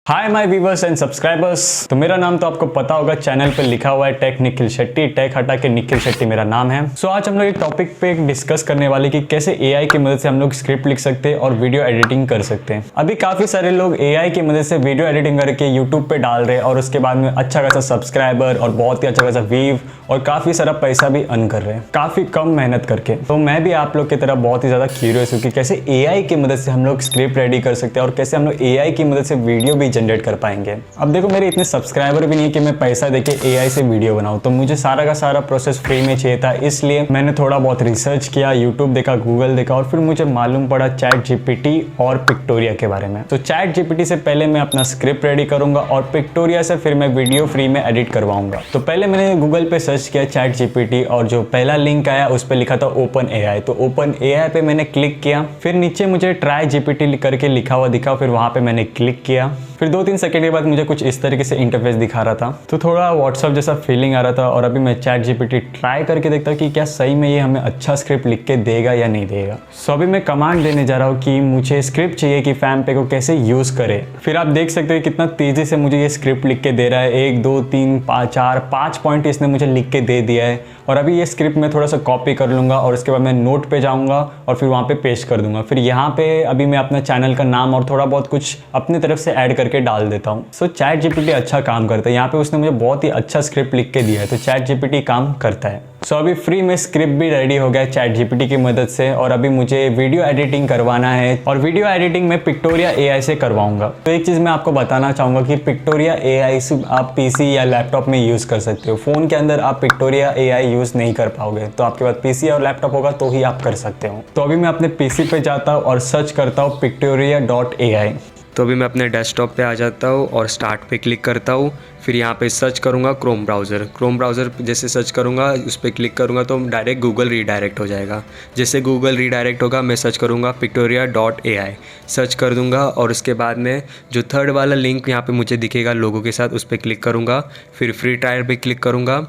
Hi my viewers and subscribers. तो मेरा नाम तो आपको पता होगा, चैनल पे लिखा हुआ है टेक निखिल शेट्टी। टेक हटा के निखिल शेट्टी मेरा नाम है। सो आज हम लोग एक टॉपिक पे डिस्कस करने वाले कि कैसे एआई की मदद से हम लोग स्क्रिप्ट लिख सकते हैं और वीडियो एडिटिंग कर सकते हैं। अभी काफी सारे लोग एआई की मदद से वीडियो एडिटिंग करके यूट्यूब पे डाल रहे हैं और उसके बाद में अच्छा खासा सब्सक्राइबर और बहुत ही अच्छा खासा व्यू और काफी सारा पैसा भी अर्न कर रहे हैं, काफी कम मेहनत करके। तो मैं भी आप लोग की तरह बहुत ही ज्यादा क्यूरियस हूँ कि कैसे एआई की मदद से हम लोग स्क्रिप्ट रेडी कर सकते हैं और कैसे हम लोग एआई की मदद से वीडियो भी जनरेट कर पाएंगे। अब देखो, मेरे इतने सब्सक्राइबर भी नहीं है कि मैं पैसा देके एआई से वीडियो बनाऊं, तो मुझे सारा का सारा प्रोसेस फ्री में चाहिए था। इसलिए मैंने थोड़ा बहुत रिसर्च किया, यूट्यूब देखा, गूगल देखा और फिर मुझे मालूम पड़ा चैट जीपीटी और पिक्टोरिया के बारे में। तो चैट जीपीटी से पहले मैं अपना स्क्रिप्ट रेडी करूंगा और पिक्टोरिया से फिर मैं वीडियो फ्री में एडिट करवाऊंगा। तो पहले मैंने गूगल पे सर्च किया चैट जीपीटी और जो पहला लिंक आया उस पर लिखा था ओपन एआई। तो ओपन एआई पे मैंने क्लिक किया, फिर नीचे मुझे ट्राई जीपीटी करके लिखा हुआ दिखा, फिर वहां पे मैंने क्लिक किया। फिर 2-3 सेकंड के बाद मुझे कुछ इस तरीके से इंटरफेस दिखा रहा था, तो थोड़ा व्हाट्सएप जैसा फीलिंग आ रहा था। और अभी मैं चैट जीपीटी ट्राई करके देखता हूँ कि क्या सही में ये हमें अच्छा स्क्रिप्ट लिख के देगा या नहीं देगा। सो अभी मैं कमांड देने जा रहा हूँ कि मुझे स्क्रिप्ट चाहिए कि फैम पे को कैसे यूज करे। फिर आप देख सकते हो कितना तेजी से मुझे ये स्क्रिप्ट लिख के दे रहा है। 1 2 3 5 पॉइंट इसने मुझे लिख के दे दिया है। और अभी ये स्क्रिप्ट मैं थोड़ा सा कॉपी कर लूँगा और उसके बाद मैं नोट पे जाऊँगा और फिर वहाँ पे पेस्ट कर दूंगा। फिर यहाँ पे अभी मैं अपना चैनल का नाम और थोड़ा बहुत कुछ अपनी तरफ से ऐड करके डाल देता हूँ। सो चैट जीपीटी अच्छा काम करता है। यहाँ पे उसने मुझे बहुत ही अच्छा स्क्रिप्ट लिख के दिया है, तो चैट जीपीटी काम करता है। सो अभी फ्री में स्क्रिप्ट भी रेडी हो गया चैट जीपीटी की मदद से। और अभी मुझे वीडियो एडिटिंग करवाना है और वीडियो एडिटिंग मैं पिक्टोरिया एआई से करवाऊंगा। तो एक चीज़ मैं आपको बताना चाहूँगा कि पिक्टोरिया एआई सिर्फ आप पीसी या लैपटॉप में यूज़ कर सकते हो। फ़ोन के अंदर आप पिक्टोरिया एआई यूज़ नहीं कर पाओगे, तो आपके पास पीसी और लैपटॉप होगा तो ही आप कर सकते हो। तो अभी मैं अपने पीसी पे जाता हूँ और सर्च करता हूँ pictoria.ai। तो अभी मैं अपने डेस्कटॉप पे आ जाता हूँ और स्टार्ट पे क्लिक करता हूँ। फिर यहाँ पे सर्च करूँगा क्रोम ब्राउज़र जैसे सर्च करूँगा उस पर क्लिक करूँगा तो डायरेक्ट गूगल रीडायरेक्ट हो जाएगा। जैसे गूगल रीडायरेक्ट होगा मैं सर्च करूँगा pictoria.ai, सर्च कर दूँगा और उसके बाद में जो थर्ड वाला लिंक यहाँ पे मुझे दिखेगा लोगों के साथ, उस पर क्लिक करूँगा। फिर फ्री ट्रायल पे क्लिक करूँगा।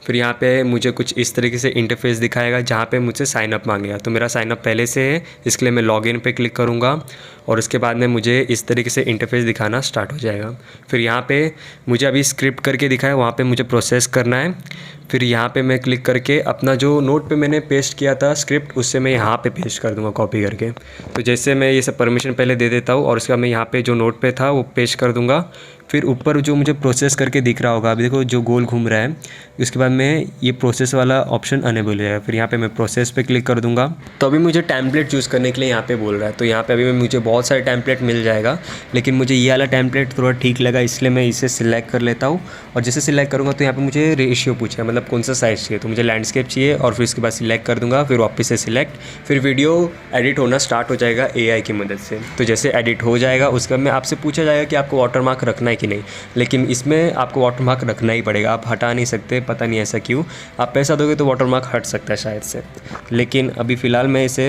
फिर यहाँ पे मुझे कुछ इस तरीके से इंटरफेस दिखाएगा जहाँ पे मुझसे साइनअप मांगेगा। तो मेरा साइनअप पहले से है, इसके लिए मैं लॉगिन पे क्लिक करूँगा और उसके बाद में मुझे इस तरीके से इंटरफेस दिखाना स्टार्ट हो जाएगा। फिर यहाँ पे मुझे अभी स्क्रिप्ट करके दिखाया, वहाँ पे मुझे प्रोसेस करना है। फिर यहाँ पे मैं क्लिक करके अपना जो नोट पे मैंने पेस्ट किया था स्क्रिप्ट, उससे मैं यहाँ पे पेस्ट कर दूँगा कॉपी करके। तो जैसे मैं ये सब परमिशन पहले दे देता हूँ और उसके बाद मैं यहाँ पे जो नोट पे था वो पेस्ट कर दूँगा। फिर ऊपर जो मुझे प्रोसेस करके दिख रहा होगा, अभी देखो जो गोल घूम रहा है, उसके बाद में ये प्रोसेस वाला ऑप्शन अनेबल है। फिर यहाँ पे मैं प्रोसेस पे क्लिक कर दूंगा। तो अभी मुझे टेम्पलेट चूज़ करने के लिए यहाँ पे बोल रहा है। तो यहाँ पे अभी मुझे बहुत सारे टेम्पलेट मिल जाएगा, लेकिन मुझे ये वाला टेम्पलेट थोड़ा ठीक लगा, इसलिए मैं इसे सिलेक्ट कर लेता हूँ। और जैसे सिलेक्ट करूँगा तो यहाँ पर मुझे रेशियो पूछा, मतलब कौन सा साइज़ चाहिए। तो मुझे लैंडस्केप चाहिए और फिर इसके बाद सिलेक्ट कर दूँगा, फिर वापस से सिलेक्ट। फिर वीडियो एडिट होना स्टार्ट हो जाएगा एआई की मदद से। तो जैसे एडिट हो जाएगा उसके बाद में आपसे पूछा जाएगा कि आपको वाटरमार्क रखना है कि नहीं, लेकिन इसमें आपको वाटरमार्क रखना ही पड़ेगा, आप हटा नहीं सकते। पता नहीं ऐसा क्यों, आप पैसा दोगे तो वाटरमार्क हट सकता है शायद से। लेकिन अभी फ़िलहाल मैं इसे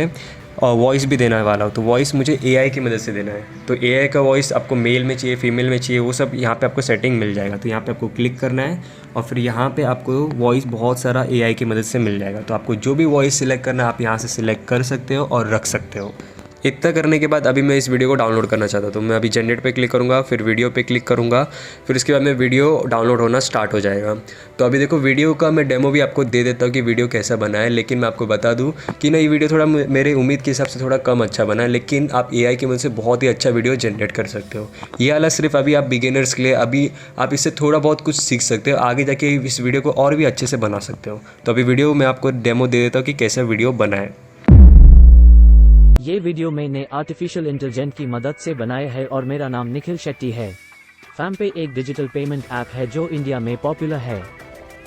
वॉइस भी देने वाला हूँ। तो वॉइस मुझे एआई की मदद से देना है। तो एआई का वॉइस आपको मेल में चाहिए, फीमेल में चाहिए, वो सब यहाँ पे आपको सेटिंग मिल जाएगा। तो यहाँ पे आपको क्लिक करना है और फिर यहाँ पे आपको वॉइस बहुत सारा एआई की मदद से मिल जाएगा। तो आपको जो भी वॉइस सिलेक्ट करना है आप यहाँ से सिलेक्ट कर सकते हो और रख सकते हो। इतना करने के बाद अभी मैं इस वीडियो को डाउनलोड करना चाहता हूँ। तो मैं अभी जनरेट पे क्लिक करूँगा, फिर वीडियो पे क्लिक करूँगा, फिर उसके बाद में वीडियो डाउनलोड होना स्टार्ट हो जाएगा। तो अभी देखो वीडियो का मैं डेमो भी आपको दे देता हूँ कि वीडियो कैसा बना है। लेकिन मैं आपको बता दूँ कि ना, ये वीडियो थोड़ा मेरे उम्मीद के हिसाब से थोड़ा कम अच्छा बना है, लेकिन आप एआई की मदद से बहुत ही अच्छा वीडियो जनरेट कर सकते हो। ये वाला सिर्फ अभी आप बिगिनर्स के लिए, अभी आप इससे थोड़ा बहुत कुछ सीख सकते हो, आगे जाके इस वीडियो को और भी अच्छे से बना सकते हो। तो अभी वीडियो मैं आपको डेमो दे देता हूँ कि कैसा वीडियो बना है। ये वीडियो मैंने आर्टिफिशियल इंटेलिजेंस की मदद से बनाया है और मेरा नाम निखिल शेट्टी है। फैमपे एक डिजिटल पेमेंट ऐप है जो इंडिया में पॉपुलर है।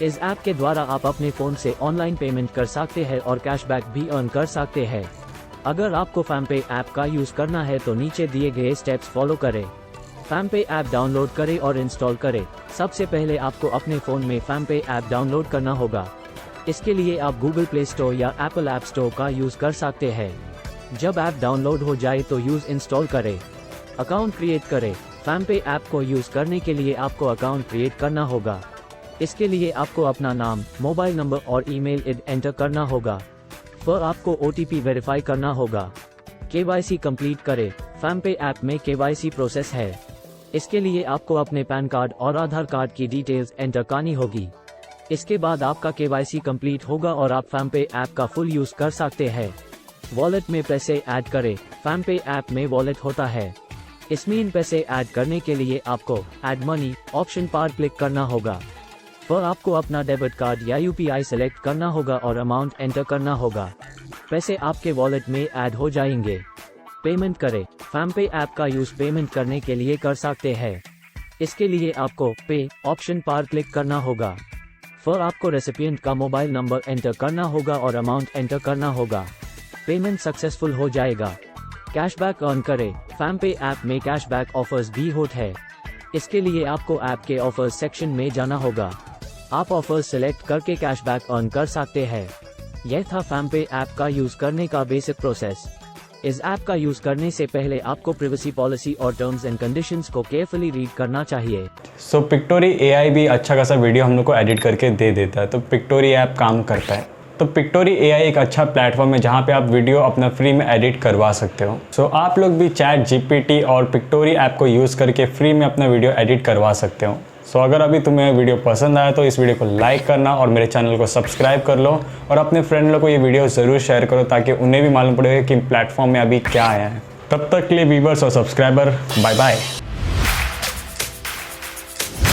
इस ऐप के द्वारा आप अपने फ़ोन से ऑनलाइन पेमेंट कर सकते हैं और कैशबैक भी अर्न कर सकते हैं। अगर आपको फैमपे ऐप का यूज़ करना है तो नीचे दिए गए स्टेप्स फॉलो करें। फैमपे ऐप डाउनलोड करें और इंस्टॉल करें। सबसे पहले आपको अपने फ़ोन में फैमपे ऐप डाउनलोड करना होगा। इसके लिए आप गूगल प्ले स्टोर या एप्पल ऐप स्टोर का यूज़ कर सकते हैं। जब ऐप डाउनलोड हो जाए तो यूज़ इंस्टॉल करें। अकाउंट क्रिएट करें। फैमपे ऐप को यूज़ करने के लिए आपको अकाउंट क्रिएट करना होगा। इसके लिए आपको अपना नाम, मोबाइल नंबर और ईमेल एंटर करना होगा। फिर आपको ओटीपी वेरीफाई करना होगा। केवाईसी कंप्लीट करें। फैमपे ऐप में केवाईसी प्रोसेस है। इसके लिए आपको अपने पैन कार्ड और आधार कार्ड की डिटेल्स एंटर करनी होगी। इसके बाद आपका KYC कंप्लीट होगा और आप फैमपे ऐप का फुल यूज कर सकते हैं। वॉलेट में पैसे ऐड करें। फैमपे ऐप में वॉलेट होता है, इसमें इन पैसे ऐड करने के लिए आपको ऐड मनी ऑप्शन पर क्लिक करना होगा। फिर आपको अपना डेबिट कार्ड या UPI सेलेक्ट करना होगा और अमाउंट एंटर करना होगा। पैसे आपके वॉलेट में ऐड हो जाएंगे। पेमेंट करें। फैमपे ऐप का यूज पेमेंट करने के लिए कर सकते हैं। इसके लिए आपको पे ऑप्शन पर क्लिक करना होगा। फिर आपको रेसिपिएंट का मोबाइल नंबर एंटर करना होगा और अमाउंट एंटर करना होगा। पेमेंट सक्सेसफुल हो जाएगा। कैशबैक अर्न करें। फैमपे ऐप में कैशबैक ऑफर्स भी होते हैं। इसके लिए आपको ऐप के ऑफर्स सेक्शन में जाना होगा। आप ऑफर्स सिलेक्ट करके कैशबैक अर्न कर सकते हैं। यह था फैमपे ऐप का यूज करने का बेसिक प्रोसेस। इस ऐप का यूज करने से पहले आपको प्राइवेसी पॉलिसी और टर्म्स एंड कंडीशंस को केयरफुली रीड करना चाहिए। सो पिक्टोरी AI भी अच्छा खासा वीडियो हम लोग को एडिट करके दे देता है, तो पिक्टोरी ऐप काम करता है। तो पिक्टोरी AI एक अच्छा प्लेटफॉर्म है जहाँ पे आप वीडियो अपना फ्री में एडिट करवा सकते हो। सो आप लोग भी ChatGPT और पिक्टोरी ऐप को यूज़ करके फ्री में अपना वीडियो एडिट करवा सकते हो। सो अगर अभी तुम्हें वीडियो पसंद आया तो इस वीडियो को लाइक करना और मेरे चैनल को सब्सक्राइब कर लो और अपने फ्रेंड लोग को ये वीडियो ज़रूर शेयर करो ताकि उन्हें भी मालूम पड़ेगा कि प्लेटफॉर्म में अभी क्या आया है। तब तक के लिए व्यूअर्स और सब्सक्राइबर, बाय बाय।